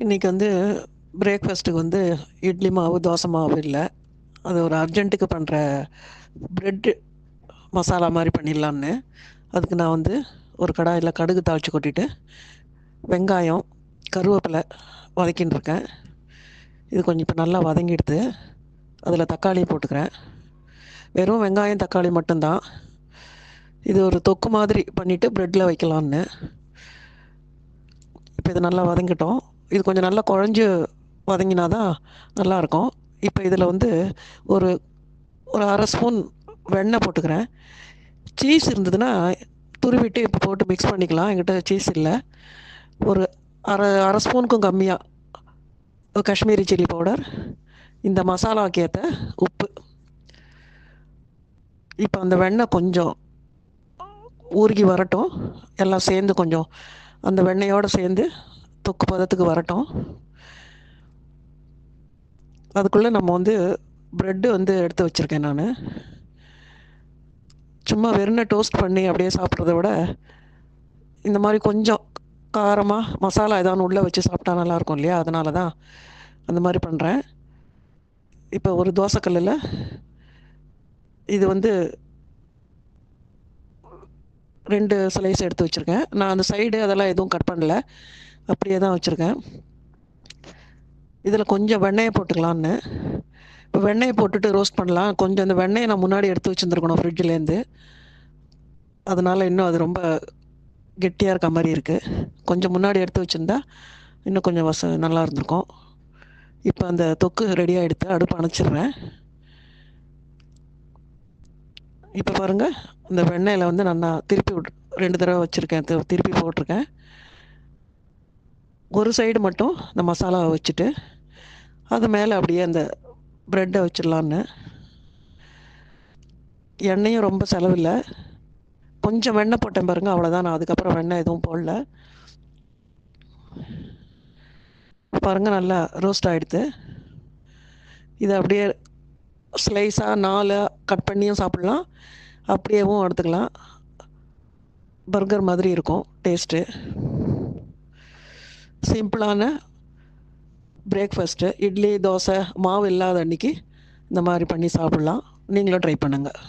இன்றைக்கி பிரேக்ஃபாஸ்ட்டுக்கு இட்லி மாவு தோசை மாவு இல்லை. அது ஒரு அர்ஜென்ட்டுக்கு பண்ணுற ப்ரெட்டு மசாலா மாதிரி பண்ணிடலான்னு அதுக்கு நான் ஒரு கடாயில் கடுகு தாளித்து கொட்டிட்டு வெங்காயம் கருவேப்பிலை வதக்கின்னு இருக்கேன். இது கொஞ்சம் இப்போ நல்லா வதங்கிடுது. அதில் தக்காளி போட்டுக்கிறேன். வெறும் வெங்காயம் தக்காளி மட்டும்தான். இது ஒரு தொக்கு மாதிரி பண்ணிவிட்டு ப்ரெட்டில் வைக்கலான்னு. இப்போ இது நல்லா வதங்கிட்டோம். இது கொஞ்சம் நல்லா குழஞ்சி வதங்கினா தான் நல்லாயிருக்கும். இப்போ இதில் ஒரு ஒரு அரை ஸ்பூன் வெண்ணெய் போட்டுக்கிறேன். சீஸ் இருந்ததுன்னா துருவிட்டு இப்போ போட்டு மிக்ஸ் பண்ணிக்கலாம். என்கிட்ட சீஸ் இல்லை. ஒரு அரை ஸ்பூனுக்கும் கம்மியாக காஷ்மீரி சில்லி பவுடர், இந்த மசாலாவுக்கு ஏற்ற உப்பு. இப்போ அந்த வெண்ணெய் கொஞ்சம் ஊறுகி வரட்டும். எல்லாம் சேர்ந்து கொஞ்சம் அந்த வெண்ணெயோடு சேர்ந்து தொக்கு பதத்துக்கு வரட்டும். அதுக்குள்ளே நம்ம ப்ரெட்டு எடுத்து வச்சுருக்கேன். நான் சும்மா வெறும் டோஸ்ட் பண்ணி அப்படியே சாப்பிட்றத விட இந்த மாதிரி கொஞ்சம் காரமாக மசாலா ஏதாவது உள்ளே வச்சு சாப்பிட்டா நல்லாயிருக்கும் இல்லையா? அதனால தான் அந்த மாதிரி பண்ணுறேன். இப்போ ஒரு தோசைக்கல்லில் இது 2 ஸ்லைஸ் எடுத்து வச்சுருக்கேன். நான் அந்த சைடு அதெல்லாம் எதுவும் கட் பண்ணல, அப்படியே தான் வச்சுருக்கேன். இதில் கொஞ்சம் வெண்ணெயை போட்டுக்கலான்னு. இப்போ வெண்ணெயை போட்டுட்டு ரோஸ்ட் பண்ணலாம். கொஞ்சம் அந்த வெண்ணெயை நான் முன்னாடி எடுத்து வச்சுருந்துருக்கணும் ஃப்ரிட்ஜிலேருந்து. அதனால் இன்னும் அது ரொம்ப கெட்டியாக இருக்க மாதிரி இருக்குது. கொஞ்சம் முன்னாடி எடுத்து வச்சுருந்தா இன்னும் கொஞ்சம் நல்லா இருந்திருக்கும். இப்போ அந்த தொக்கு ரெடியாக எடுத்து அடுப்பு அணைச்சிடுறேன். இப்போ பாருங்கள், இந்த வெண்ணெயில் நான் திருப்பி 2 தடவை வச்சுருக்கேன். திருப்பி போட்டிருக்கேன். ஒரு சைடு மட்டும் இந்த மசாலாவை வச்சுட்டு அது மேலே அப்படியே அந்த ப்ரெட்டை வச்சிடலான்னு. எண்ணெயும் ரொம்ப செலவில்லை. கொஞ்சம் வெண்ணெய் போட்டேன் பாருங்கள், அவ்வளோதான். நான் அதுக்கப்புறம் வெண்ணெய் எதுவும் போடல. பாருங்கள், நல்லா ரோஸ்ட் ஆகிடுது. இதை அப்படியே ஸ்லைஸாக 4 கட் பண்ணியும் சாப்பிட்லாம், அப்படியேவும் எடுத்துக்கலாம். பர்கர் மாதிரி இருக்கும் டேஸ்ட்டு. சிம்பிளான பிரேக்ஃபாஸ்ட்டு. இட்லி தோசை மாவு இல்லாத அன்றைக்கி இந்த மாதிரி பண்ணி சாப்பிட்லாம். நீங்களும் ட்ரை பண்ணுங்கள்.